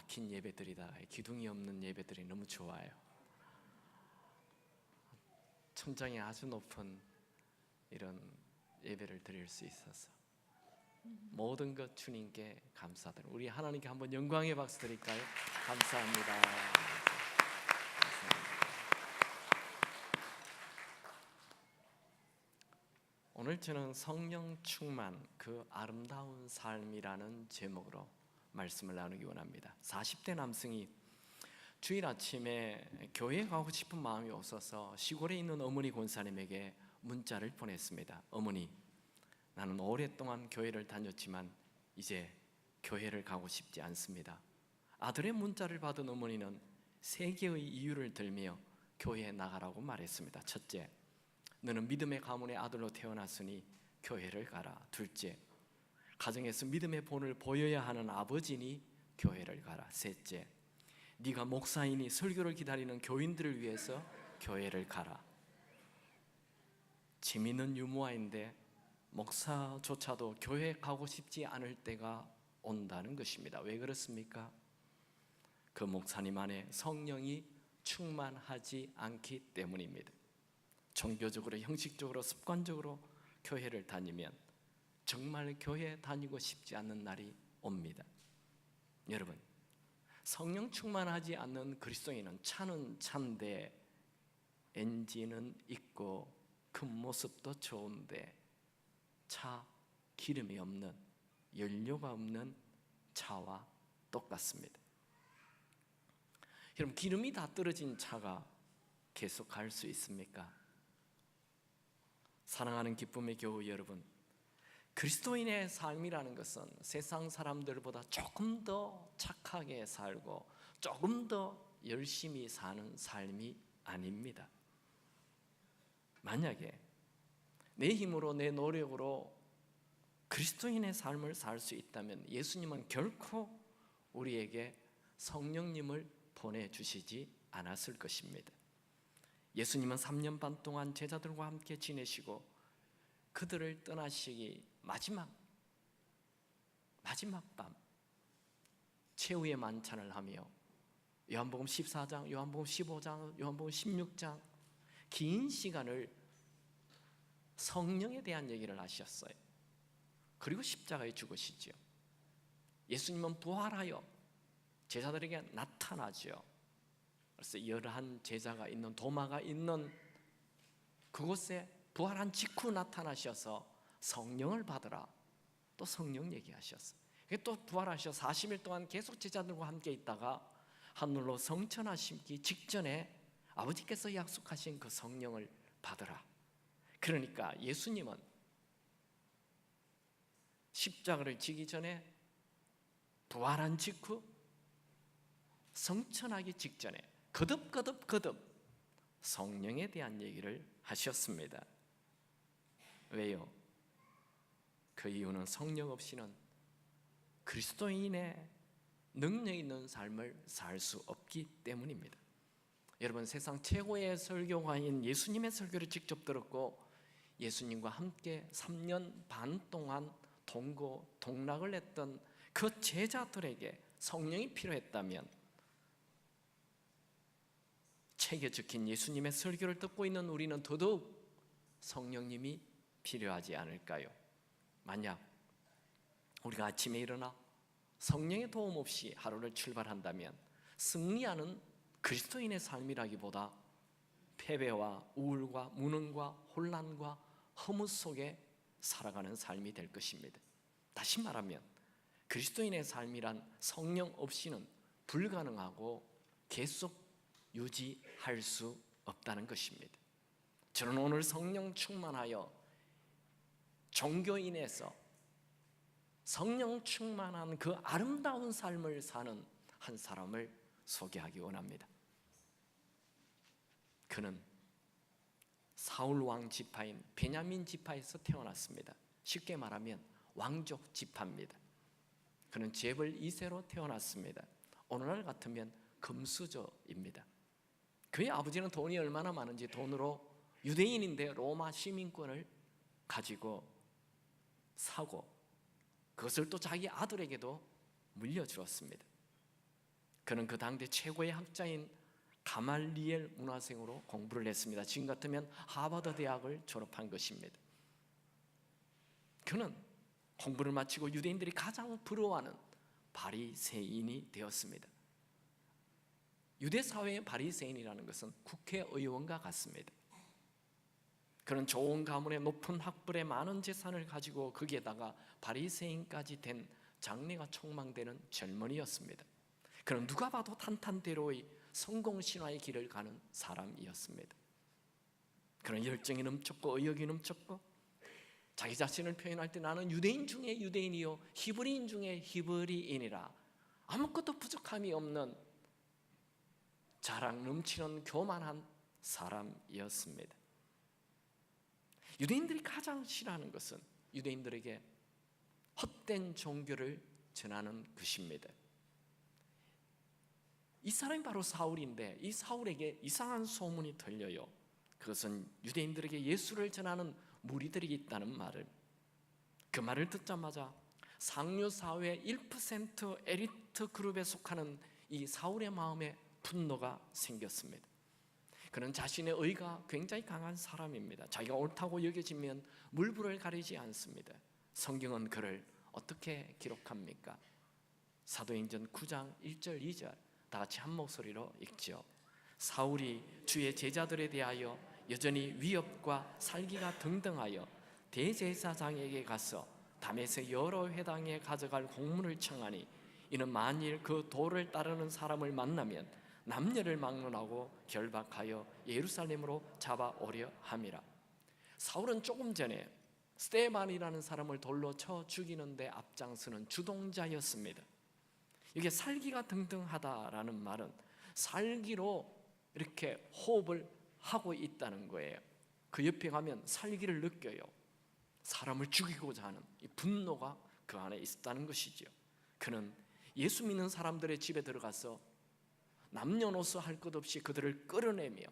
막힌 예배들이다, 기둥이 없는 예배들이 너무 좋아요. 천장이 아주 높은 이런 예배를 드릴 수 있어서 모든 것 주님께 감사드립니다. 우리 하나님께 한번 영광의 박수 드릴까요? 감사합니다. 오늘 저는 성령 충만, 그 아름다운 삶이라는 제목으로 말씀을 나누기 원합니다. 40대 남성이 주일 아침에 교회에 가고 싶은 마음이 없어서 시골에 있는 어머니 권사님에게 문자를 보냈습니다. 어머니, 나는 오랫동안 교회를 다녔지만 이제 교회를 가고 싶지 않습니다. 아들의 문자를 받은 어머니는 3개의 이유를 들며 교회에 나가라고 말했습니다. 첫째, 너는 믿음의 가문의 아들로 태어났으니 교회를 가라. 둘째, 가정에서 믿음의 본을 보여야 하는 아버지니 교회를 가라. 셋째, 네가 목사이니 설교를 기다리는 교인들을 위해서 교회를 가라. 재미있는 유머인데 목사조차도 교회 가고 싶지 않을 때가 온다는 것입니다. 왜 그렇습니까? 그 목사님 안에 성령이 충만하지 않기 때문입니다. 종교적으로, 형식적으로, 습관적으로 교회를 다니면 정말 교회 다니고 싶지 않는 날이 옵니다. 여러분, 성령 충만하지 않는 그리스도인은 차는 차인데 엔진은 있고 겉모습도 좋은데 차 기름이 없는, 연료가 없는 차와 똑같습니다. 여러분, 기름이 다 떨어진 차가 계속 갈 수 있습니까? 사랑하는 기쁨의 교우 여러분, 그리스도인의 삶이라는 것은 세상 사람들보다 조금 더 착하게 살고 조금 더 열심히 사는 삶이 아닙니다. 만약에 내 힘으로, 내 노력으로 그리스도인의 삶을 살 수 있다면 예수님은 결코 우리에게 성령님을 보내주시지 않았을 것입니다. 예수님은 3년 반 동안 제자들과 함께 지내시고 그들을 떠나시기 마지막 밤 최후의 만찬을 하며 요한복음 14장, 요한복음 15장, 요한복음 16장 긴 시간을 성령에 대한 얘기를 하셨어요. 그리고 십자가에 죽으시죠. 예수님은 부활하여 제자들에게 나타나죠. 그래서 11 제자가 있는, 도마가 있는 그곳에 부활한 직후 나타나셔서 성령을 받으라, 또 성령 얘기하셨어요. 또 부활하셔 40일 동안 계속 제자들과 함께 있다가 하늘로 성천하시기 직전에 아버지께서 약속하신 그 성령을 받으라. 그러니까 예수님은 십자가를 지기 전에, 부활한 직후, 성천하기 직전에 거듭 성령에 대한 얘기를 하셨습니다. 왜요? 그 이유는 성령 없이는 그리스도인의 능력 있는 삶을 살 수 없기 때문입니다. 여러분, 세상 최고의 설교가인 예수님의 설교를 직접 들었고 예수님과 함께 3년 반 동안 동락을 했던 그 제자들에게 성령이 필요했다면 책에 적힌 예수님의 설교를 듣고 있는 우리는 더더욱 성령님이 필요하지 않을까요? 만약 우리가 아침에 일어나 성령의 도움 없이 하루를 출발한다면 승리하는 그리스도인의 삶이라기보다 패배와 우울과 무능과 혼란과 허무 속에 살아가는 삶이 될 것입니다. 다시 말하면 그리스도인의 삶이란 성령 없이는 불가능하고 계속 유지할 수 없다는 것입니다. 저는 오늘 성령 충만하여 종교인에서 성령 충만한 그 아름다운 삶을 사는 한 사람을 소개하기 원합니다. 그는 사울 왕 지파인 베냐민 지파에서 태어났습니다. 쉽게 말하면 왕족 지파입니다. 그는 재벌 2세로 태어났습니다. 오늘날 같으면 금수저입니다. 그의 아버지는 돈이 얼마나 많은지 돈으로 유대인인데 로마 시민권을 가지고 사고 그것을 또 자기 아들에게도 물려주었습니다. 그는 그 당대 최고의 학자인 가말리엘 문화생으로 공부를 했습니다. 지금 같으면 하버드 대학을 졸업한 것입니다. 그는 공부를 마치고 유대인들이 가장 부러워하는 바리새인이 되었습니다. 유대 사회의 바리새인이라는 것은 국회의원과 같습니다. 그는 좋은 가문의 높은 학벌에 많은 재산을 가지고 거기에다가 바리새인까지 된 장래가 촉망되는 젊은이였습니다. 그는 누가 봐도 탄탄대로의 성공 신화의 길을 가는 사람이었습니다. 그는 열정이 넘쳤고 의욕이 넘쳤고 자기 자신을 표현할 때 나는 유대인 중에 유대인이요 히브리인 중에 히브리인이라 아무것도 부족함이 없는 자랑 넘치는 교만한 사람이었습니다. 유대인들이 가장 싫어하는 것은 유대인들에게 헛된 종교를 전하는 것입니다. 이 사람이 바로 사울인데 이 사울에게 이상한 소문이 들려요. 그것은 유대인들에게 예수를 전하는 무리들이 있다는 말을. 그 말을 듣자마자 상류 사회 1% 엘리트 그룹에 속하는 이 사울의 마음에 분노가 생겼습니다. 그는 자신의 의가 굉장히 강한 사람입니다. 자기가 옳다고 여겨지면 물불을 가리지 않습니다. 성경은 그를 어떻게 기록합니까? 사도행전 9장 1절 2절 다 같이 한 목소리로 읽죠. 사울이 주의 제자들에 대하여 여전히 위협과 살기가 등등하여 대제사장에게 가서 다메섹 여러 회당에 가져갈 공문을 청하니 이는 만일 그 도를 따르는 사람을 만나면 남녀를 막론하고 결박하여 예루살렘으로 잡아오려 함이라. 사울은 조금 전에 스데반이라는 사람을 돌로 쳐 죽이는데 앞장서는 주동자였습니다. 이게 살기가 등등하다라는 말은 살기로 이렇게 호흡을 하고 있다는 거예요. 그 옆에 가면 살기를 느껴요. 사람을 죽이고자 하는 이 분노가 그 안에 있었다는 것이죠. 그는 예수 믿는 사람들의 집에 들어가서 남녀노소 할 것 없이 그들을 끌어내며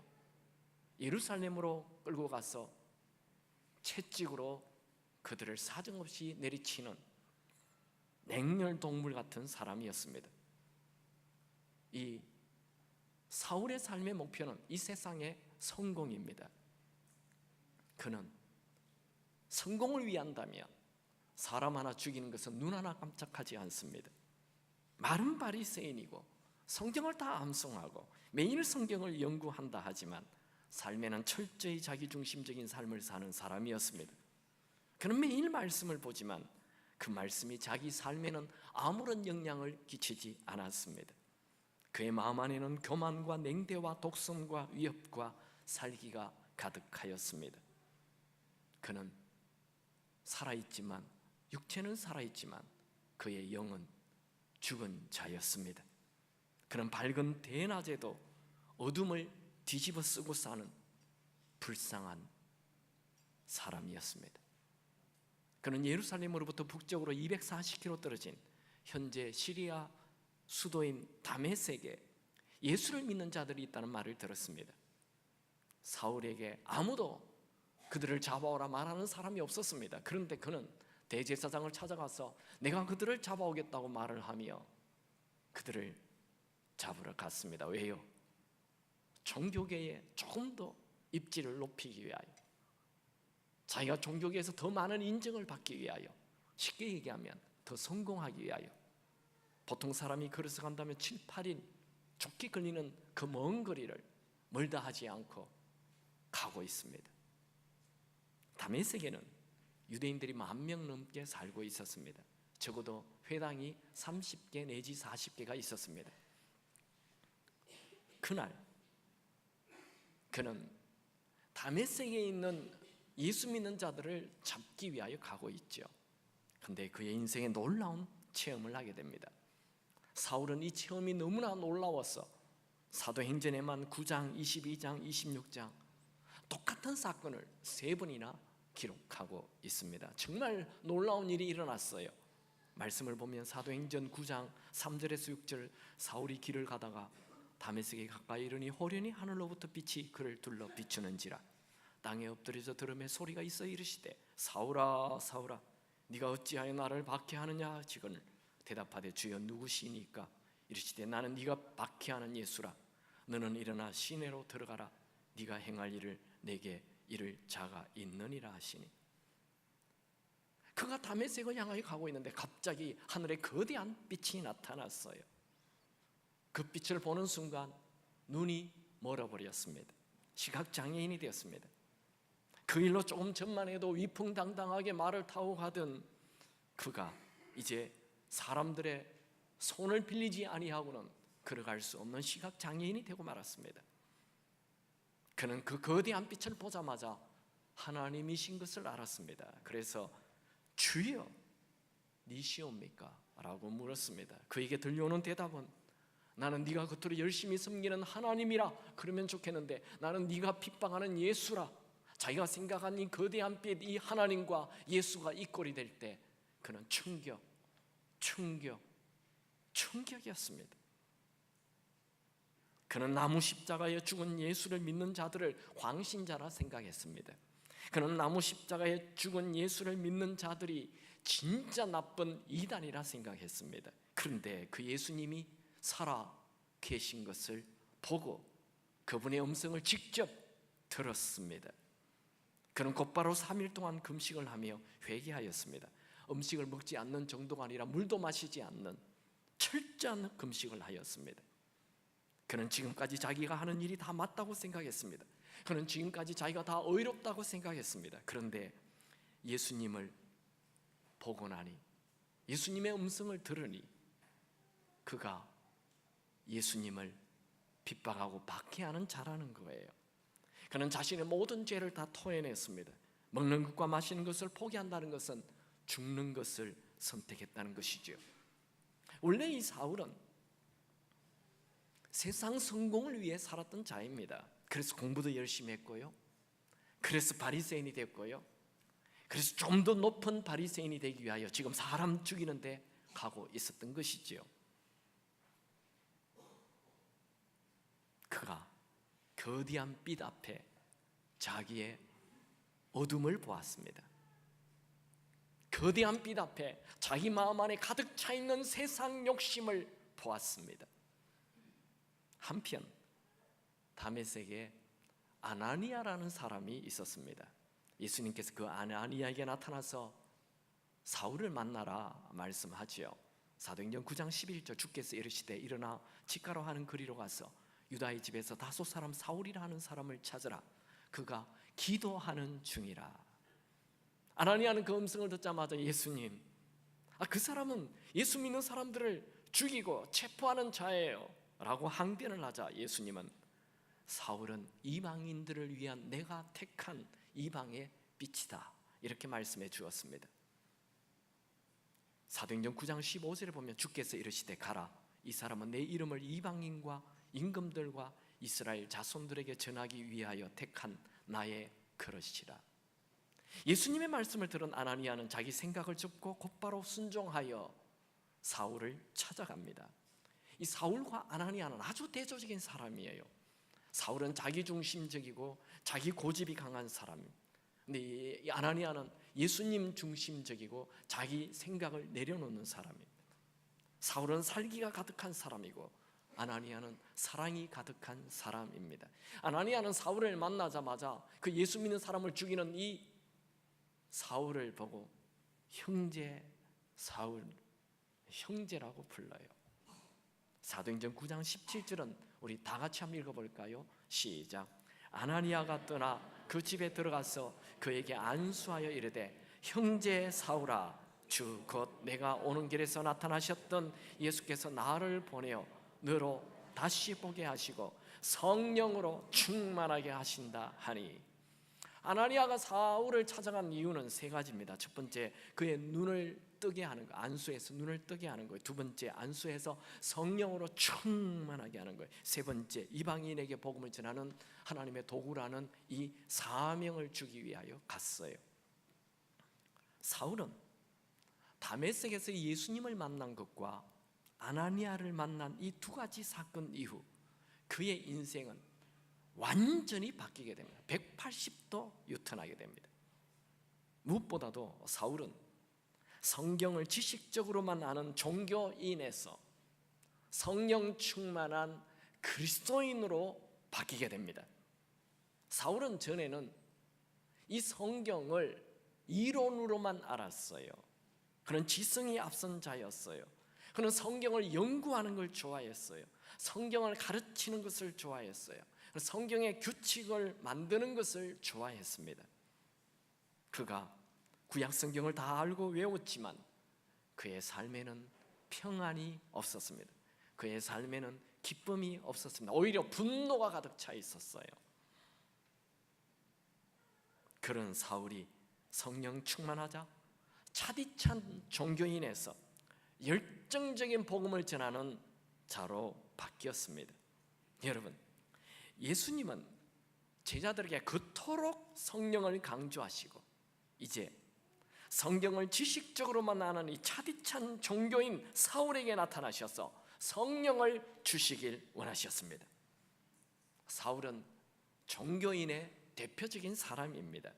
예루살렘으로 끌고 가서 채찍으로 그들을 사정없이 내리치는 냉혈동물 같은 사람이었습니다. 이 사울의 삶의 목표는 이 세상의 성공입니다. 그는 성공을 위한다면 사람 하나 죽이는 것은 눈 하나 깜짝하지 않습니다. 마른 바리새인이고 성경을 다 암송하고 매일 성경을 연구한다 하지만 삶에는 철저히 자기중심적인 삶을 사는 사람이었습니다. 그는 매일 말씀을 보지만 그 말씀이 자기 삶에는 아무런 영향을 끼치지 않았습니다. 그의 마음 안에는 교만과 냉대와 독성과 위협과 살기가 가득하였습니다. 그는 살아있지만 육체는 살아있지만 그의 영은 죽은 자였습니다. 그는 밝은 대낮에도 어둠을 뒤집어 쓰고 사는 불쌍한 사람이었습니다. 그는 예루살렘으로부터 북쪽으로 240km 떨어진 현재 시리아 수도인 다메섹에 예수를 믿는 자들이 있다는 말을 들었습니다. 사울에게 아무도 그들을 잡아오라 말하는 사람이 없었습니다. 그런데 그는 대제사장을 찾아가서 내가 그들을 잡아오겠다고 말을 하며 그들을 잡으러 갔습니다. 왜요? 종교계에 조금 더 입지를 높이기 위하여, 자기가 종교계에서 더 많은 인정을 받기 위하여, 쉽게 얘기하면 더 성공하기 위하여. 보통 사람이 걸어서 간다면 7, 8일 좋게 걸리는 그 먼 거리를 멀다 하지 않고 가고 있습니다. 다메섹에는 유대인들이 10,000명 넘게 살고 있었습니다. 적어도 회당이 30개 내지 40개가 있었습니다. 그날 그는 다메섹에 있는 예수 믿는 자들을 잡기 위하여 가고 있죠. 그런데 그의 인생에 놀라운 체험을 하게 됩니다. 사울은 이 체험이 너무나 놀라워서 사도행전에만 9장, 22장, 26장 똑같은 사건을 3번이나 기록하고 있습니다. 정말 놀라운 일이 일어났어요. 말씀을 보면 사도행전 9장 3절에서 6절, 사울이 길을 가다가 다메섹에 가까이 이르니 호련히 하늘로부터 빛이 그를 둘러 비추는지라. 땅에 엎드려서 들음에 소리가 있어 이르시되 사울아 사울아 네가 어찌하여 나를 박해하느냐. 지거늘 대답하되 주여 누구시니까. 이르시되 나는 네가 박해하는 예수라. 너는 일어나 시내로 들어가라. 네가 행할 일을 내게 이를 자가 있느니라 하시니, 그가 다메섹을 향하여 가고 있는데 갑자기 하늘에 거대한 빛이 나타났어요. 그 빛을 보는 순간 눈이 멀어버렸습니다. 시각장애인이 되었습니다. 그 일로 조금 전만 해도 위풍당당하게 말을 타고 가던 그가 이제 사람들의 손을 빌리지 아니하고는 걸어갈 수 없는 시각장애인이 되고 말았습니다. 그는 그 거대한 빛을 보자마자 하나님이신 것을 알았습니다. 그래서 주여 니시옵니까? 라고 물었습니다. 그에게 들려오는 대답은 나는 네가 겉으로 열심히 섬기는 하나님이라 그러면 좋겠는데 나는 네가 핍박하는 예수라. 자기가 생각한 이 거대한 빛, 이 하나님과 예수가 이 꼴이 될 때 그는 충격이었습니다. 그는 나무 십자가에 죽은 예수를 믿는 자들을 광신자라 생각했습니다. 그는 나무 십자가에 죽은 예수를 믿는 자들이 진짜 나쁜 이단이라 생각했습니다. 그런데 그 예수님이 살아 계신 것을 보고 그분의 음성을 직접 들었습니다. 그는 곧바로 3일 동안 금식을 하며 회개하였습니다. 음식을 먹지 않는 정도가 아니라 물도 마시지 않는 철저한 금식을 하였습니다. 그는 지금까지 자기가 하는 일이 다 맞다고 생각했습니다. 그는 지금까지 자기가 다 의롭다고 생각했습니다. 그런데 예수님을 보고 나니, 예수님의 음성을 들으니 그가 예수님을 핍박하고 박해하는 자라는 거예요. 그는 자신의 모든 죄를 다 토해냈습니다. 먹는 것과 마시는 것을 포기한다는 것은 죽는 것을 선택했다는 것이죠. 원래 이 사울은 세상 성공을 위해 살았던 자입니다. 그래서 공부도 열심히 했고요, 그래서 바리새인이 됐고요, 그래서 좀 더 높은 바리새인이 되기 위하여 지금 사람 죽이는 데 가고 있었던 것이지요. 그가 거대한 빛 앞에 자기의 어둠을 보았습니다. 거대한 빛 앞에 자기 마음 안에 가득 차 있는 세상 욕심을 보았습니다. 한편 다메섹에 아나니아라는 사람이 있었습니다. 예수님께서 그 아나니아에게 나타나서 사울을 만나라 말씀하지요. 사도행전 9장 11절 주께서 이르시되 일어나 직가로 하는 거리로 가서 유다의 집에서 다소 사람 사울이라 하는 사람을 찾으라. 그가 기도하는 중이라. 아나니아는 그 음성을 듣자마자 예수님, 그 사람은 예수 믿는 사람들을 죽이고 체포하는 자예요 라고 항변을 하자 예수님은 사울은 이방인들을 위한 내가 택한 이방의 빛이다 이렇게 말씀해 주었습니다. 사도행전 9장 15절에 보면 주께서 이르시되 가라. 이 사람은 내 이름을 이방인과 임금들과 이스라엘 자손들에게 전하기 위하여 택한 나의 그릇이라. 예수님의 말씀을 들은 아나니아는 자기 생각을 접고 곧바로 순종하여 사울을 찾아갑니다. 이 사울과 아나니아는 아주 대조적인 사람이에요. 사울은 자기중심적이고 자기 고집이 강한 사람입니다. 근데 이 아나니아는 예수님 중심적이고 자기 생각을 내려놓는 사람입니다. 사울은 살기가 가득한 사람이고 아나니아는 사랑이 가득한 사람입니다. 아나니아는 사울을 만나자마자 그 예수 믿는 사람을 죽이는 이 사울을 보고 형제 사울, 형제라고 불러요. 사도행전 9장 17절은 우리 다 같이 한번 읽어볼까요? 시작. 아나니아가 떠나 그 집에 들어가서 그에게 안수하여 이르되 형제 사울아, 주 곧 내가 오는 길에서 나타나셨던 예수께서 나를 보내어 너로 다시 보게 하시고 성령으로 충만하게 하신다 하니. 아나니아가 사울을 찾아간 이유는 세 가지입니다. 첫 번째, 그의 눈을 뜨게 하는 거, 안수해서 눈을 뜨게 하는 거예요. 두 번째, 안수해서 성령으로 충만하게 하는 거예요. 세 번째, 이방인에게 복음을 전하는 하나님의 도구라는 이 사명을 주기 위하여 갔어요. 사울은 다메섹에서 예수님을 만난 것과 아나니아를 만난 이 두 가지 사건 이후 그의 인생은 완전히 바뀌게 됩니다. 180도 유턴하게 됩니다. 무엇보다도 사울은 성경을 지식적으로만 아는 종교인에서 성령 충만한 그리스도인으로 바뀌게 됩니다. 사울은 전에는 이 성경을 이론으로만 알았어요. 그는 지성이 앞선 자였어요. 그는 성경을 연구하는 걸 좋아했어요. 성경을 가르치는 것을 좋아했어요. 성경의 규칙을 만드는 것을 좋아했습니다. 그가 구약 성경을 다 알고 외웠지만 그의 삶에는 평안이 없었습니다. 그의 삶에는 기쁨이 없었습니다. 오히려 분노가 가득 차 있었어요. 그런 사울이 성령 충만하자 차디찬 종교인에서 열정적인 복음을 전하는 자로 바뀌었습니다. 여러분, 예수님은 제자들에게 그토록 성령을 강조하시고 이제 성경을 지식적으로만 아는 이 차디찬 종교인 사울에게 나타나셔서 성령을 주시길 원하셨습니다. 사울은 종교인의 대표적인 사람입니다.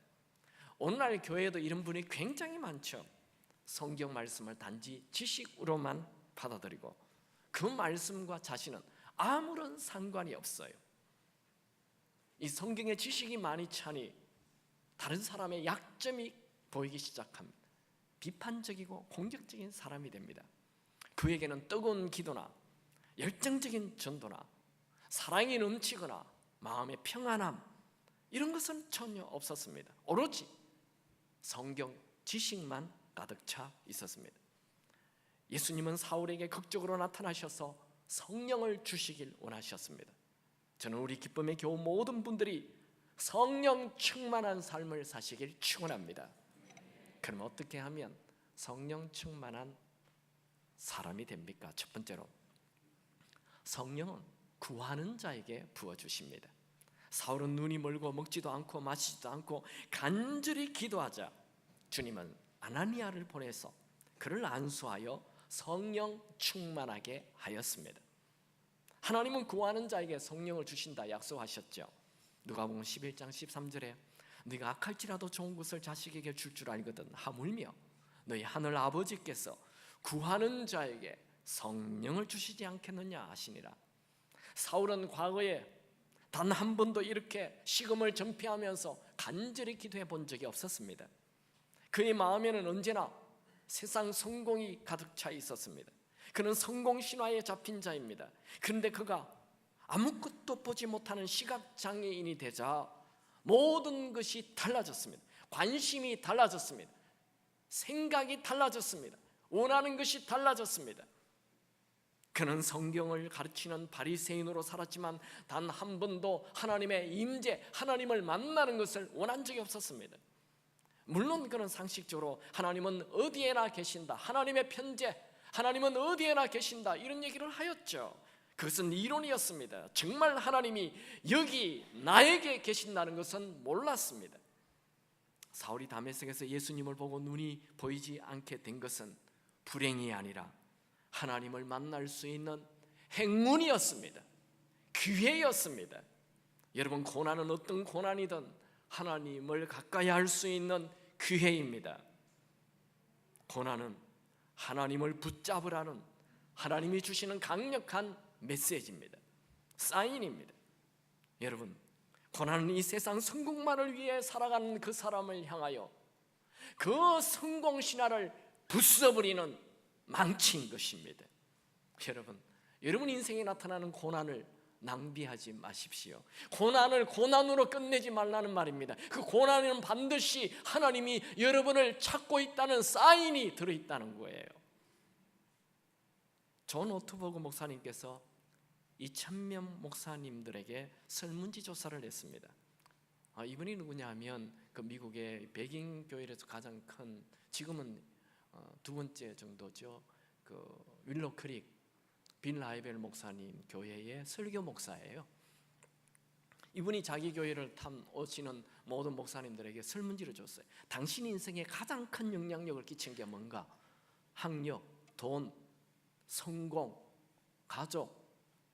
오늘날 교회에도 이런 분이 굉장히 많죠. 성경 말씀을 단지 지식으로만 받아들이고 그 말씀과 자신은 아무런 상관이 없어요. 이 성경에 지식이 많이 차니 다른 사람의 약점이 보이기 시작합니다. 비판적이고 공격적인 사람이 됩니다. 그에게는 뜨거운 기도나 열정적인 전도나 사랑이 넘치거나 마음의 평안함 이런 것은 전혀 없었습니다. 오로지 성경 지식만 가득 차 있었습니다. 예수님은 사울에게 극적으로 나타나셔서 성령을 주시길 원하셨습니다. 저는 우리 기쁨의 교우 모든 분들이 성령 충만한 삶을 사시길 축원합니다. 그럼 어떻게 하면 성령 충만한 사람이 됩니까? 첫 번째로 성령은 구하는 자에게 부어주십니다. 사울은 눈이 멀고 먹지도 않고 마시지도 않고 간절히 기도하자 주님은 아나니아를 보내서 그를 안수하여 성령 충만하게 하였습니다. 하나님은 구하는 자에게 성령을 주신다 약속하셨죠. 누가복음 11장 13절에 네가 악할지라도 좋은 것을 자식에게 줄 줄 알거든 하물며 너희 하늘 아버지께서 구하는 자에게 성령을 주시지 않겠느냐 하시니라. 사울은 과거에 단 한 번도 이렇게 식음을 전폐하면서 간절히 기도해 본 적이 없었습니다. 그의 마음에는 언제나 세상 성공이 가득 차 있었습니다. 그는 성공 신화에 잡힌 자입니다. 그런데 그가 아무것도 보지 못하는 시각장애인이 되자 모든 것이 달라졌습니다. 관심이 달라졌습니다. 생각이 달라졌습니다. 원하는 것이 달라졌습니다. 그는 성경을 가르치는 바리새인으로 살았지만 단 한 번도 하나님의 임재, 하나님을 만나는 것을 원한 적이 없었습니다. 물론 그는 상식적으로 하나님은 어디에나 계신다, 하나님의 편재, 하나님은 어디에나 계신다 이런 얘기를 하였죠. 그것은 이론이었습니다. 정말 하나님이 여기 나에게 계신다는 것은 몰랐습니다. 사울이 다메섹에서 예수님을 보고 눈이 보이지 않게 된 것은 불행이 아니라 하나님을 만날 수 있는 행운이었습니다. 기회였습니다. 여러분, 고난은 어떤 고난이든 하나님을 가까이 할 수 있는 기회입니다. 고난은 하나님을 붙잡으라는 하나님이 주시는 강력한 메시지입니다. 사인입니다. 여러분, 고난은 이 세상 성공만을 위해 살아가는 그 사람을 향하여 그 성공 신화를 부숴버리는 망치인 것입니다. 여러분 인생에 나타나는 고난을 낭비하지 마십시오. 고난을 고난으로 끝내지 말라는 말입니다. 그 고난에는 반드시 하나님이 여러분을 찾고 있다는 사인이 들어있다는 거예요. 존 오트버그 목사님께서 2,000명 목사님들에게 설문지 조사를 했습니다. 이분이 누구냐 하면 그 미국의 백인 교회에서 가장 큰, 지금은 두 번째 정도죠, 그 윌로 크릭 빌 라이벨 목사님 교회의 설교 목사예요. 이분이 자기 교회를 오시는 모든 목사님들에게 설문지를 줬어요. 당신 인생에 가장 큰 영향력을 끼친 게 뭔가? 학력, 돈, 성공, 가족,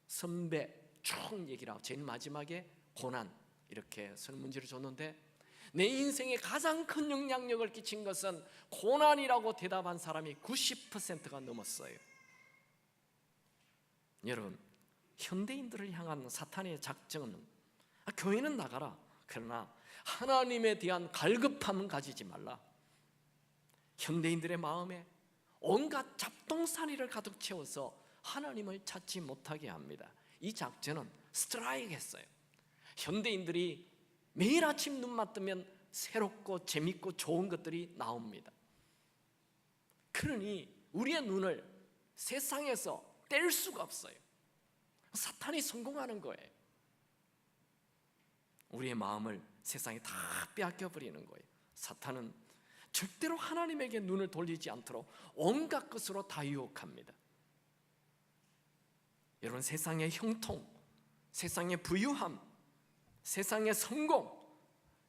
선배 쭉 얘기를 하고 제일 마지막에 고난, 이렇게 설문지를 줬는데 내 인생에 가장 큰 영향력을 끼친 것은 고난이라고 대답한 사람이 90%가 넘었어요. 여러분, 현대인들을 향한 사탄의 작정은 교회는 나가라, 그러나 하나님에 대한 갈급함은 가지지 말라. 현대인들의 마음에 온갖 잡동사니를 가득 채워서 하나님을 찾지 못하게 합니다. 이 작전은 스트라이크 했어요. 현대인들이 매일 아침 눈만 뜨면 새롭고 재밌고 좋은 것들이 나옵니다. 그러니 우리의 눈을 세상에서 뗄 수가 없어요. 사탄이 성공하는 거예요. 우리의 마음을 세상에 다 빼앗겨 버리는 거예요. 사탄은 절대로 하나님에게 눈을 돌리지 않도록 온갖 것으로 다 유혹합니다. 여러분, 세상의 형통, 세상의 부유함, 세상의 성공,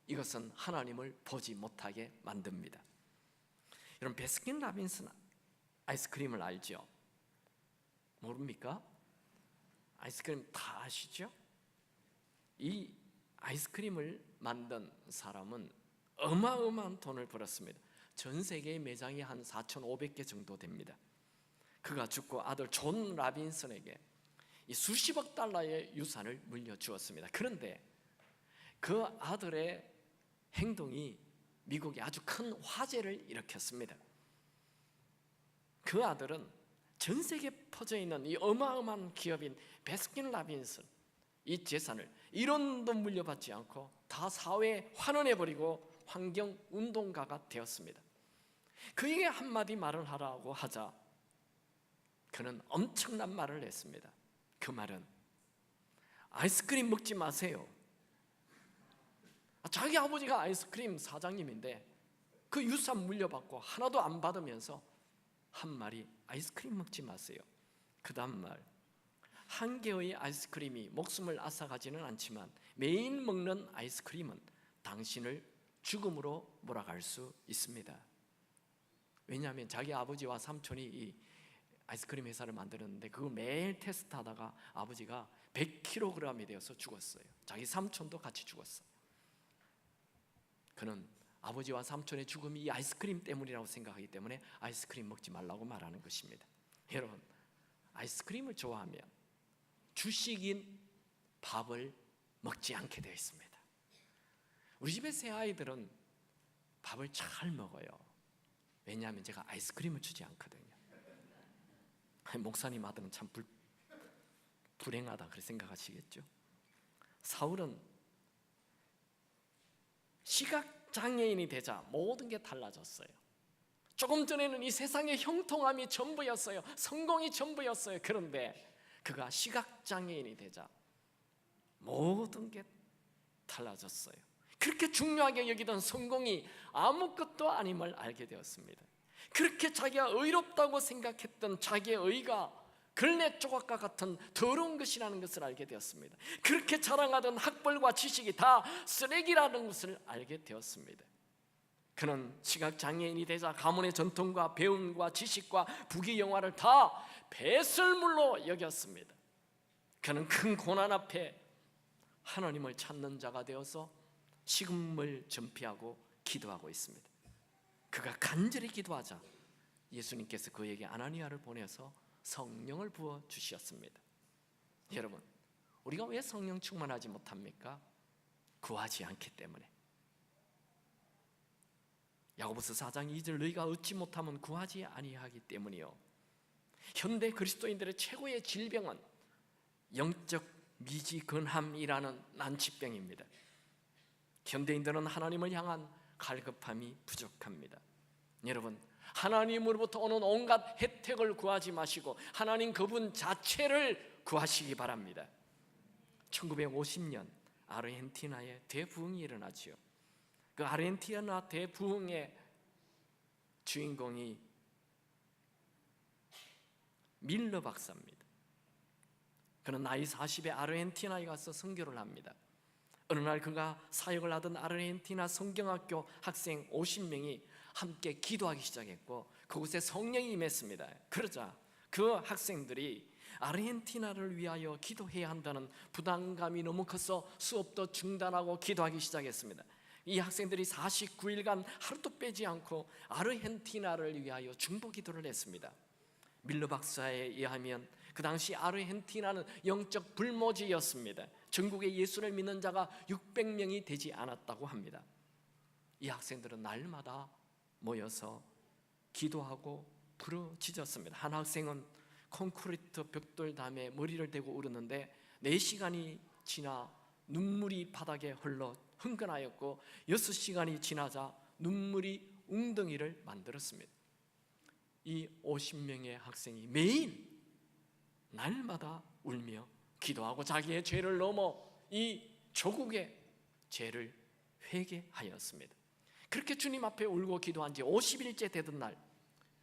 이것은 하나님을 보지 못하게 만듭니다. 여러분, 베스킨 라빈스 아이스크림을 알죠? 모릅니까? 아이스크림 다 아시죠? 이 아이스크림을 만든 사람은 어마어마한 돈을 벌었습니다. 전 세계의 매장이 한 4,500개 정도 됩니다. 그가 죽고 아들 존 라빈슨에게 이 수십억 달러의 유산을 물려주었습니다. 그런데 그 아들의 행동이 미국에 아주 큰 화제를 일으켰습니다. 그 아들은 전 세계에 퍼져 있는 이 어마어마한 기업인 베스킨 라빈슨, 이 재산을 1원도 물려받지 않고 다 사회에 환원해버리고 환경운동가가 되었습니다. 그에게 한마디 말을 하라고 하자 그는 엄청난 말을 했습니다. 그 말은 아이스크림 먹지 마세요. 자기 아버지가 아이스크림 사장님인데 그 유산 물려받고 하나도 안 받으면서 한 말이 아이스크림 먹지 마세요. 그 다음 말, 한 개의 아이스크림이 목숨을 앗아가지는 않지만 매일 먹는 아이스크림은 당신을 죽음으로 몰아갈 수 있습니다. 왜냐하면 자기 아버지와 삼촌이 이 아이스크림 회사를 만들었는데 그거 매일 테스트하다가 아버지가 100kg이 되어서 죽었어요. 자기 삼촌도 같이 죽었어요. 그는 아버지와 삼촌의 죽음이 이 아이스크림 때문이라고 생각하기 때문에 아이스크림 먹지 말라고 말하는 것입니다. 여러분, 아이스크림을 좋아하면 주식인 밥을 먹지 않게 되어 있습니다. 우리 집의 새 아이들은 밥을 잘 먹어요. 왜냐하면 제가 아이스크림을 주지 않거든요. 목사님 아들은 참 불행하다 그렇게 생각하시겠죠. 사울은 시각장애인이 되자 모든 게 달라졌어요. 조금 전에는 이 세상의 형통함이 전부였어요. 성공이 전부였어요. 그런데 그가 시각장애인이 되자 모든 게 달라졌어요. 그렇게 중요하게 여기던 성공이 아무것도 아님을 알게 되었습니다. 그렇게 자기가 의롭다고 생각했던 자기의 의가 걸레 조각과 같은 더러운 것이라는 것을 알게 되었습니다. 그렇게 자랑하던 학벌과 지식이 다 쓰레기라는 것을 알게 되었습니다. 그는 시각장애인이 되자 가문의 전통과 배움과 지식과 부귀영화를 다 배설물로 여겼습니다. 그는 큰 고난 앞에 하나님을 찾는 자가 되어서 식음을 전폐하고 기도하고 있습니다. 그가 간절히 기도하자 예수님께서 그에게 아나니아를 보내서 성령을 부어 주셨습니다. 여러분, 우리가 왜 성령 충만하지 못합니까? 구하지 않기 때문에. 야고보서 4장 2절, 너희가 얻지 못하면 구하지 아니하기 때문이요. 현대 그리스도인들의 최고의 질병은 영적 미지근함이라는 난치병입니다. 현대인들은 하나님을 향한 갈급함이 부족합니다. 여러분, 하나님으로부터 오는 온갖 혜택을 구하지 마시고 하나님 그분 자체를 구하시기 바랍니다. 1950년 아르헨티나에 대부흥이 일어나지요. 그 아르헨티나 대부흥의 주인공이 밀러 박사입니다. 그는 나이 40에 아르헨티나에 가서 선교를 합니다. 어느 날 그가 사역을 하던 아르헨티나 성경학교 학생 50명이 함께 기도하기 시작했고 그곳에 성령이 임했습니다. 그러자 그 학생들이 아르헨티나를 위하여 기도해야 한다는 부담감이 너무 커서 수업도 중단하고 기도하기 시작했습니다. 이 학생들이 49일간 하루도 빼지 않고 아르헨티나를 위하여 중보 기도를 했습니다. 밀러 박사에 의하면 그 당시 아르헨티나는 영적 불모지였습니다. 전국에 예수를 믿는 자가 600명이 되지 않았다고 합니다. 이 학생들은 날마다 모여서 기도하고 부르짖었습니다. 한 학생은 콘크리트 벽돌 담에 머리를 대고 울었는데 4시간이 지나 눈물이 바닥에 흘러 흥건하였고 6시간이 지나자 눈물이 웅덩이를 만들었습니다. 이 50명의 학생이 매일 날마다 울며 기도하고 자기의 죄를 넘어 이 조국의 죄를 회개하였습니다. 그렇게 주님 앞에 울고 기도한 지 50일째 되던 날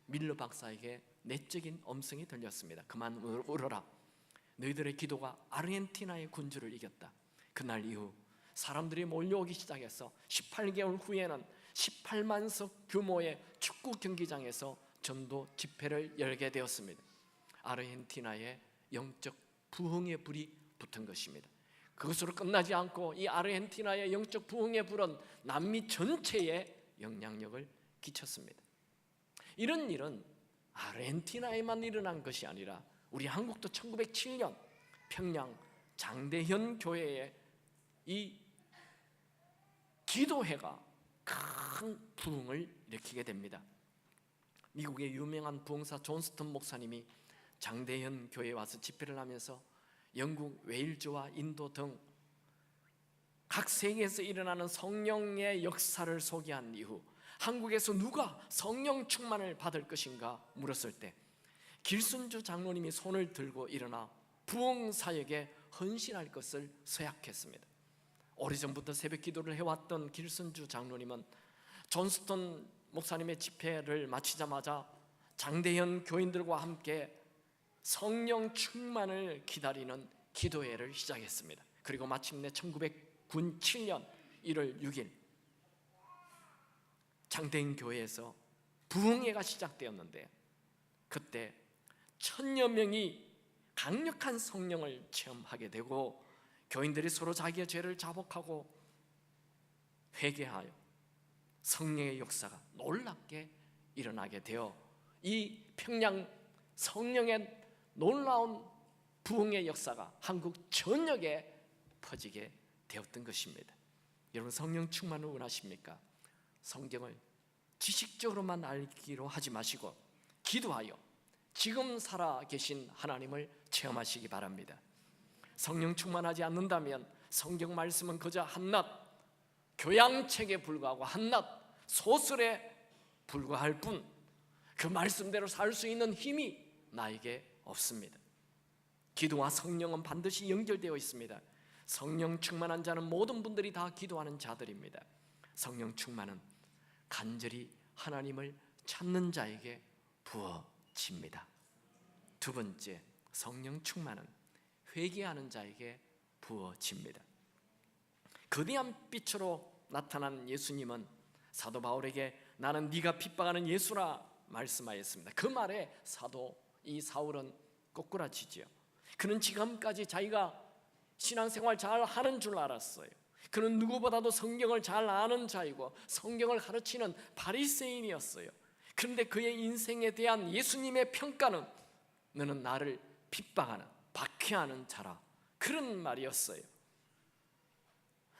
밀러 박사에게 내적인 음성이 들렸습니다. 그만 울어라. 너희들의 기도가 아르헨티나의 군주를 이겼다. 그날 이후 사람들이 몰려오기 시작해서 18개월 후에는 18만석 규모의 축구 경기장에서 전도 집회를 열게 되었습니다. 아르헨티나의 영적 부흥의 불이 붙은 것입니다. 그것으로 끝나지 않고 이 아르헨티나의 영적 부흥의 불은 남미 전체에 영향력을 끼쳤습니다. 이런 일은 아르헨티나에만 일어난 것이 아니라 우리 한국도 1907년 평양 장대현 교회에 이 기도회가 큰 부흥을 일으키게 됩니다. 미국의 유명한 부흥사 존스턴 목사님이 장대현 교회에 와서 집회를 하면서 영국, 웨일즈와 인도 등 각 세계에서 일어나는 성령의 역사를 소개한 이후 한국에서 누가 성령 충만을 받을 것인가 물었을 때 길순주 장로님이 손을 들고 일어나 부흥 사역에 헌신할 것을 서약했습니다. 오래전부터 새벽 기도를 해왔던 길순주 장로님은 존스턴 목사님의 집회를 마치자마자 장대현 교인들과 함께 성령 충만을 기다리는 기도회를 시작했습니다. 그리고 마침내 1907년 1월 6일 장대현 교회에서 부흥회가 시작되었는데 그때 1000여 명이 강력한 성령을 체험하게 되고 교인들이 서로 자기의 죄를 자복하고 회개하여 성령의 역사가 놀랍게 일어나게 되어 이 평양 성령의 놀라운 부흥의 역사가 한국 전역에 퍼지게 되었던 것입니다. 여러분 성령 충만을 원하십니까? 성경을 지식적으로만 알기로 하지 마시고 기도하여 지금 살아 계신 하나님을 체험하시기 바랍니다. 성령 충만하지 않는다면 성경 말씀은 그저 한낱 교양책에 불과하고 한낱 소설에 불과할 뿐 그 말씀대로 살 수 있는 힘이 나에게 없습니다. 기도와 성령은 반드시 연결되어 있습니다. 성령 충만한 자는 모든 분들이 다 기도하는 자들입니다. 성령 충만은 간절히 하나님을 찾는 자에게 부어집니다. 두 번째, 성령 충만은 회개하는 자에게 부어집니다. 거대한 빛으로 나타난 예수님은 사도 바울에게 나는 네가 핍박하는 예수라 말씀하였습니다. 그 말에 사도 이 사울은 꼬꾸라지죠. 그는 지금까지 자기가 신앙생활 잘 하는 줄 알았어요. 그는 누구보다도 성경을 잘 아는 자이고 성경을 가르치는 바리새인이었어요. 그런데 그의 인생에 대한 예수님의 평가는 너는 나를 핍박하는 박해하는 자라, 그런 말이었어요.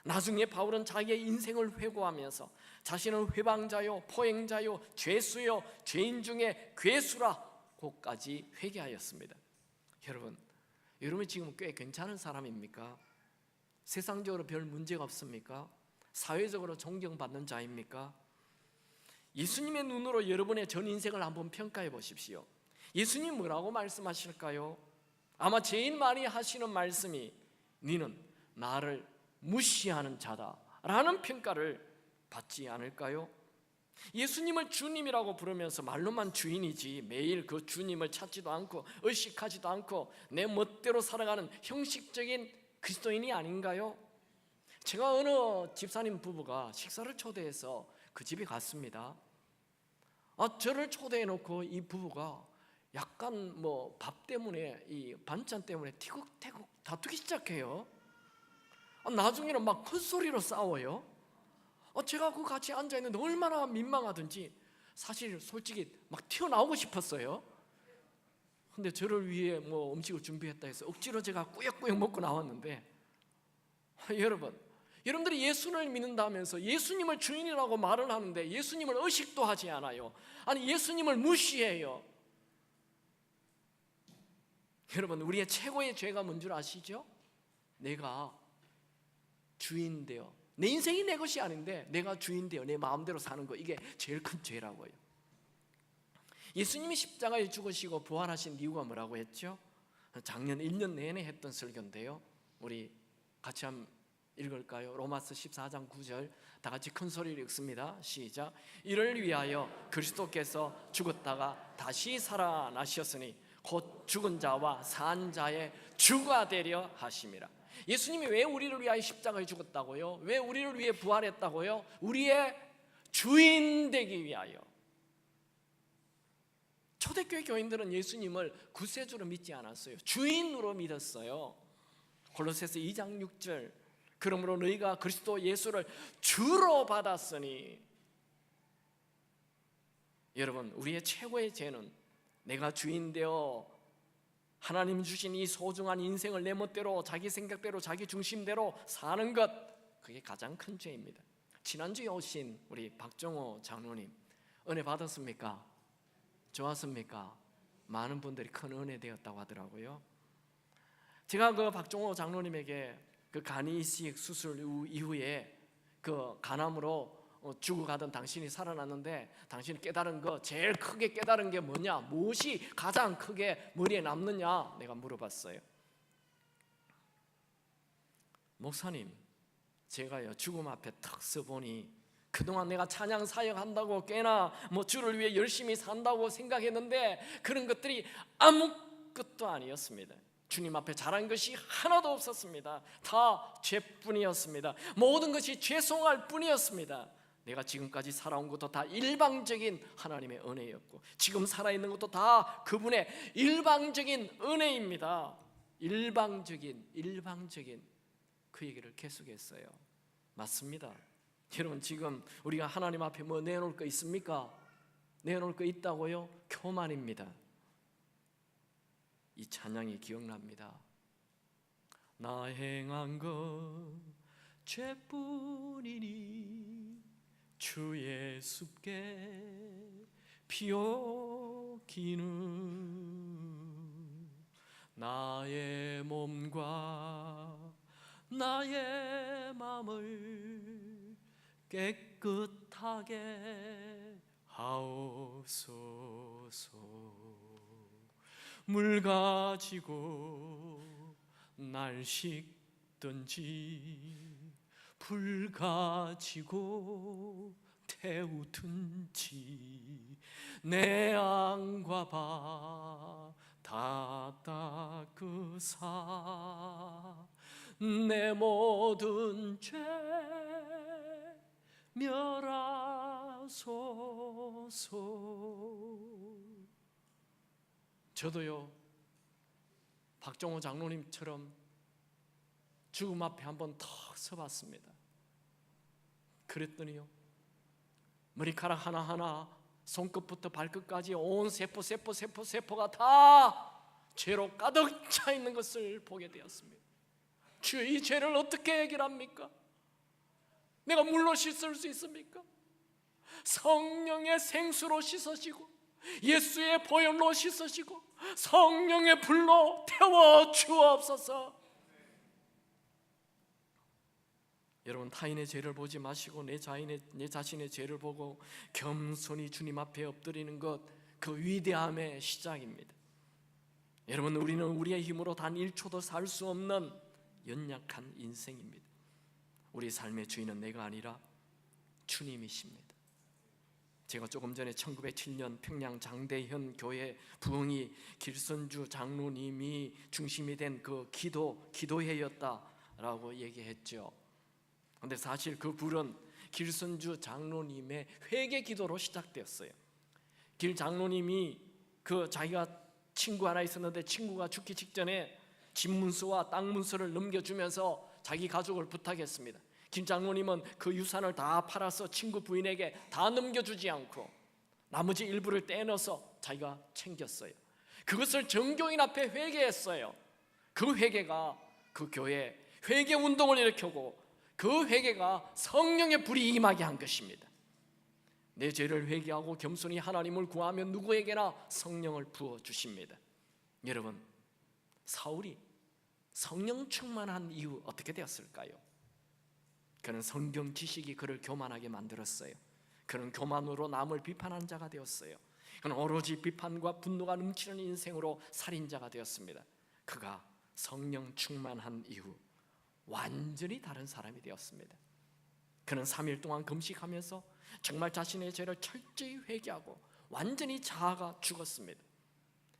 나중에 바울은 자기의 인생을 회고하면서 자신은 회방자요 포행자요 죄수요 죄인 중에 괴수라고까지 회개하였습니다. 여러분 지금 꽤 괜찮은 사람입니까? 세상적으로 별 문제가 없습니까? 사회적으로 존경받는 자입니까? 예수님의 눈으로 여러분의 전 인생을 한번 평가해 보십시오. 예수님 뭐라고 말씀하실까요? 아마 제일 많이 하시는 말씀이 너는 나를 무시하는 자다 라는 평가를 받지 않을까요? 예수님을 주님이라고 부르면서 말로만 주인이지 매일 그 주님을 찾지도 않고 의식하지도 않고 내 멋대로 살아가는 형식적인 그리스도인이 아닌가요? 제가 어느 집사님 부부가 식사를 초대해서 그 집에 갔습니다. 저를 초대해 놓고 이 부부가 약간 밥 때문에 이 반찬 때문에 티격태격 다투기 시작해요. 나중에는 막 큰 소리로 싸워요. 제가 그 같이 앉아 있는데 얼마나 민망하든지 사실 솔직히 막 튀어나오고 싶었어요. 근데 저를 위해 뭐 음식을 준비했다 해서 억지로 제가 꾸역꾸역 먹고 나왔는데, 여러분들이 예수를 믿는다면서 예수님을 주인이라고 말을 하는데 예수님을 의식도 하지 않아요. 아니, 예수님을 무시해요. 여러분, 우리의 최고의 죄가 뭔 줄 아시죠? 내가 주인 되어, 내 인생이 내 것이 아닌데 내가 주인 되어 내 마음대로 사는 거, 이게 제일 큰 죄라고요. 예수님이 십자가에 죽으시고 부활하신 이유가 뭐라고 했죠? 작년 1년 내내 했던 설교인데요, 우리 같이 한번 읽을까요? 로마서 14장 9절 다 같이 큰 소리로 읽습니다. 시작. 이를 위하여 그리스도께서 죽었다가 다시 살아나셨으니 곧 죽은 자와 산 자의 주가 되려 하심이라. 예수님이 왜 우리를 위하여 십자가에 죽었다고요? 왜 우리를 위해 부활했다고요? 우리의 주인 되기 위하여. 초대교회 교인들은 예수님을 구세주로 믿지 않았어요. 주인으로 믿었어요. 골로새서 2장 6절 그러므로 너희가 그리스도 예수를 주로 받았으니. 여러분, 우리의 최고의 죄는 내가 주인 되어 하나님 주신 이 소중한 인생을 내 멋대로, 자기 생각대로, 자기 중심대로 사는 것, 그게 가장 큰 죄입니다. 지난주에 오신 우리 박정호 장로님 은혜 받았습니까? 좋았습니까? 많은 분들이 큰 은혜 되었다고 하더라고요. 제가 그 박정호 장로님에게 그 간이 이식 수술 이후에 그 간암으로 죽어가던 당신이 살아났는데, 당신이 깨달은 거, 제일 크게 깨달은 게 뭐냐, 무엇이 가장 크게 머리에 남느냐, 내가 물어봤어요. 목사님, 제가요 죽음 앞에 턱 서보니 그동안 내가 찬양 사역한다고 꽤나 뭐 주를 위해 열심히 산다고 생각했는데 그런 것들이 아무것도 아니었습니다. 주님 앞에 잘한 것이 하나도 없었습니다. 다 죄뿐이었습니다. 모든 것이 죄송할 뿐이었습니다. 내가 지금까지 살아온 것도 다 일방적인 하나님의 은혜였고, 지금 살아있는 것도 다 그분의 일방적인 은혜입니다. 일방적인 그 얘기를 계속했어요. 맞습니다. 여러분, 지금 우리가 하나님 앞에 뭐 내놓을 거 있습니까? 내놓을 거 있다고요? 교만입니다. 이 찬양이 기억납니다. 나 행한 것 죄뿐이니 주 예수께 피어기는 나의 몸과 나의 마음을 깨끗하게 하옵소서. 물 가지고 날 씻든지 불 가지고 태우든지 내 안과 바 다 닦으사 내 모든 죄 멸하소서. 저도요, 박정호 장로님처럼 죽음 앞에 한번 턱 서봤습니다. 그랬더니요, 머리카락 하나하나 손끝부터 발끝까지 온 세포가 다 죄로 가득 차 있는 것을 보게 되었습니다. 주여, 이 죄를 어떻게 해결합니까? 내가 물로 씻을 수 있습니까? 성령의 생수로 씻으시고 예수의 보혈로 씻으시고 성령의 불로 태워 주옵소서. 여러분, 타인의 죄를 보지 마시고 내 자신의 죄를 보고 겸손히 주님 앞에 엎드리는 것, 그 위대함의 시작입니다. 여러분, 우리는 우리의 힘으로 단 1초도 살 수 없는 연약한 인생입니다. 우리 삶의 주인은 내가 아니라 주님이십니다. 제가 조금 전에 1907년 평양 장대현 교회 부흥이 길선주 장로님이 중심이 된 그 기도회였다라고 얘기했죠. 그런데 사실 그 불은 길선주 장로님의 회개 기도로 시작되었어요. 길 장로님이 그 자기가 친구 하나 있었는데 친구가 죽기 직전에 집 문서와 땅 문서를 넘겨주면서 자기 가족을 부탁했습니다. 김 장로님은 그 유산을 다 팔아서 친구 부인에게 다 넘겨주지 않고 나머지 일부를 떼어서 자기가 챙겼어요. 그것을 정교인 앞에 회개했어요. 그 회개가 그 교회 회개 운동을 일으키고 그 회개가 성령의 불이 임하게 한 것입니다. 내 죄를 회개하고 겸손히 하나님을 구하면 누구에게나 성령을 부어주십니다. 여러분, 사울이 성령 충만한 이후 어떻게 되었을까요? 그는 성경 지식이 그를 교만하게 만들었어요. 그는 교만으로 남을 비판한 자가 되었어요. 그는 오로지 비판과 분노가 넘치는 인생으로 살인자가 되었습니다. 그가 성령 충만한 이후 완전히 다른 사람이 되었습니다. 그는 3일 동안 금식하면서 정말 자신의 죄를 철저히 회개하고 완전히 자아가 죽었습니다.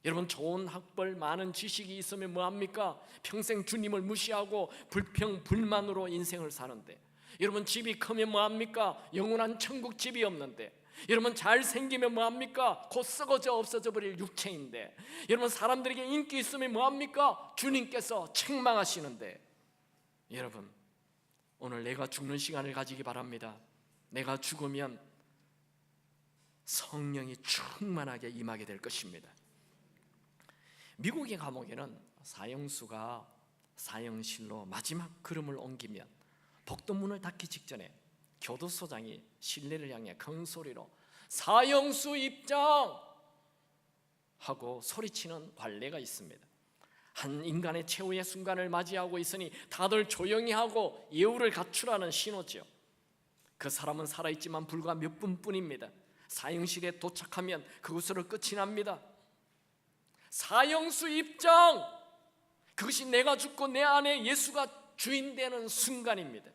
여러분, 좋은 학벌, 많은 지식이 있으면 뭐합니까? 평생 주님을 무시하고 불평, 불만으로 인생을 사는데, 여러분 집이 크면 뭐합니까? 영원한 천국 집이 없는데, 여러분 잘생기면 뭐합니까? 곧 썩어져 없어져 버릴 육체인데, 여러분 사람들에게 인기 있으면 뭐합니까? 주님께서 책망하시는데, 여러분 오늘 내가 죽는 시간을 가지기 바랍니다. 내가 죽으면 성령이 충만하게 임하게 될 것입니다. 미국의 감옥에는 사형수가 사형실로 마지막 걸음을 옮기면 복도문을 닫기 직전에 교도소장이 실내를 향해 큰 소리로 사형수 입장! 하고 소리치는 관례가 있습니다. 한 인간의 최후의 순간을 맞이하고 있으니 다들 조용히 하고 예우를 갖추라는 신호죠. 그 사람은 살아있지만 불과 몇 분뿐입니다. 사형실에 도착하면 그것으로 끝이 납니다. 사형수 입장! 그것이 내가 죽고 내 안에 예수가 주인 되는 순간입니다.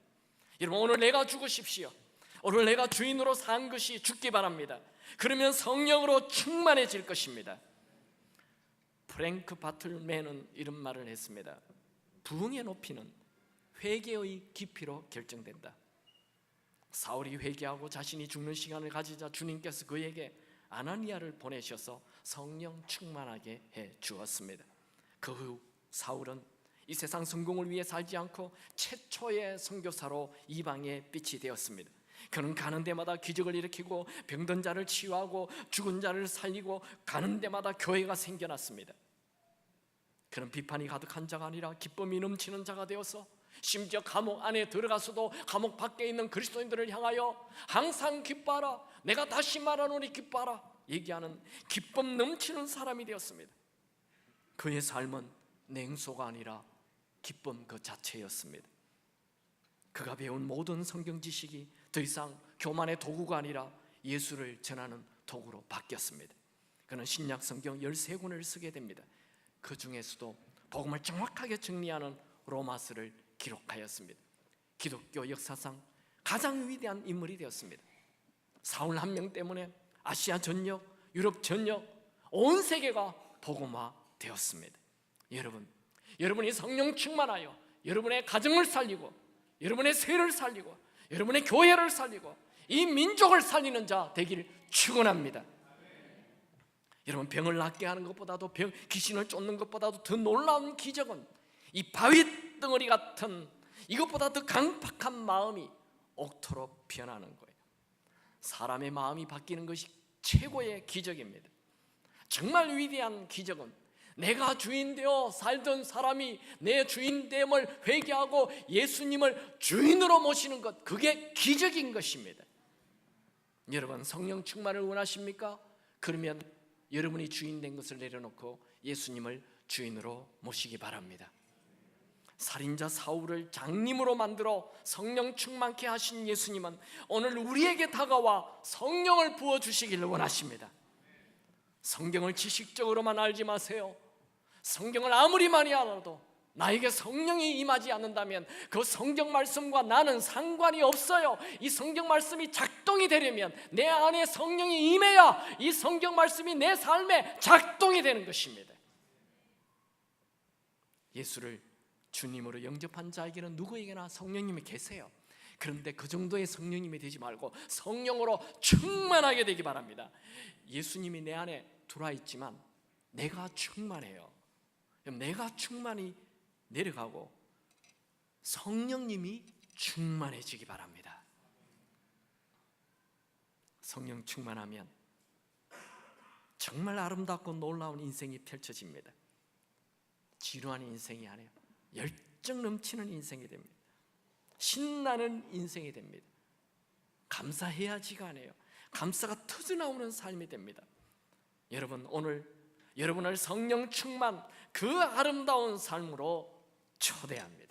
여러분, 오늘 내가 죽으십시오. 오늘 내가 주인으로 산 것이 죽기 바랍니다. 그러면 성령으로 충만해질 것입니다. 프랭크 바틀맨은 이런 말을 했습니다. 부흥의 높이는 회개의 깊이로 결정된다. 사울이 회개하고 자신이 죽는 시간을 가지자 주님께서 그에게 아나니아를 보내셔서 성령 충만하게 해 주었습니다. 그 후 사울은 이 세상 성공을 위해 살지 않고 최초의 선교사로 이방의 빛이 되었습니다. 그는 가는 데마다 기적을 일으키고 병든 자를 치유하고 죽은 자를 살리고 가는 데마다 교회가 생겨났습니다. 그는 비판이 가득한 자가 아니라 기쁨이 넘치는 자가 되어서 심지어 감옥 안에 들어가서도 감옥 밖에 있는 그리스도인들을 향하여 항상 기뻐하라, 내가 다시 말하노니 기뻐하라 얘기하는 기쁨 넘치는 사람이 되었습니다. 그의 삶은 냉소가 아니라 기쁨 그 자체였습니다. 그가 배운 모든 성경 지식이 더 이상 교만의 도구가 아니라 예수를 전하는 도구로 바뀌었습니다. 그는 신약 성경 13권을 쓰게 됩니다. 그 중에서도 복음을 정확하게 정리하는 로마서를 기록하였습니다. 기독교 역사상 가장 위대한 인물이 되었습니다. 사울 한 명 때문에 아시아 전역, 유럽 전역, 온 세계가 복음화 되었습니다. 여러분이 성령 충만하여 여러분의 가정을 살리고 여러분의 세를 살리고 여러분의 교회를 살리고 이 민족을 살리는 자 되기를 축원합니다. 여러분, 병을 낫게 하는 것보다도 귀신을 쫓는 것보다도 더 놀라운 기적은 이 바위 덩어리 같은 이것보다 더 강팍한 마음이 옥토로 변하는 거예요. 사람의 마음이 바뀌는 것이 최고의 기적입니다. 정말 위대한 기적은 내가 주인 되어 살던 사람이 내 주인됨을 회개하고 예수님을 주인으로 모시는 것, 그게 기적인 것입니다. 여러분, 성령 충만을 원하십니까? 그러면 여러분이 주인 된 것을 내려놓고 예수님을 주인으로 모시기 바랍니다. 살인자 사울을 장님으로 만들어 성령 충만케 하신 예수님은 오늘 우리에게 다가와 성령을 부어주시기를 원하십니다. 성경을 지식적으로만 알지 마세요. 성경을 아무리 많이 알아도 나에게 성령이 임하지 않는다면 그 성경 말씀과 나는 상관이 없어요. 이 성경 말씀이 작동이 되려면 내 안에 성령이 임해야 이 성경 말씀이 내 삶에 작동이 되는 것입니다. 예수를 주님으로 영접한 자에게는 누구에게나 성령님이 계세요. 그런데 그 정도의 성령님이 되지 말고 성령으로 충만하게 되기 바랍니다. 예수님이 내 안에 들어와 있지만 내가 충만해요. 내가 충만히 내려가고 성령님이 충만해지기 바랍니다. 성령 충만하면 정말 아름답고 놀라운 인생이 펼쳐집니다. 지루한 인생이 아니에요. 열정 넘치는 인생이 됩니다. 신나는 인생이 됩니다. 감사해야지가 아니에요. 감사가 터져나오는 삶이 됩니다. 여러분, 오늘 여러분을 성령 충만 그 아름다운 삶으로 초대합니다.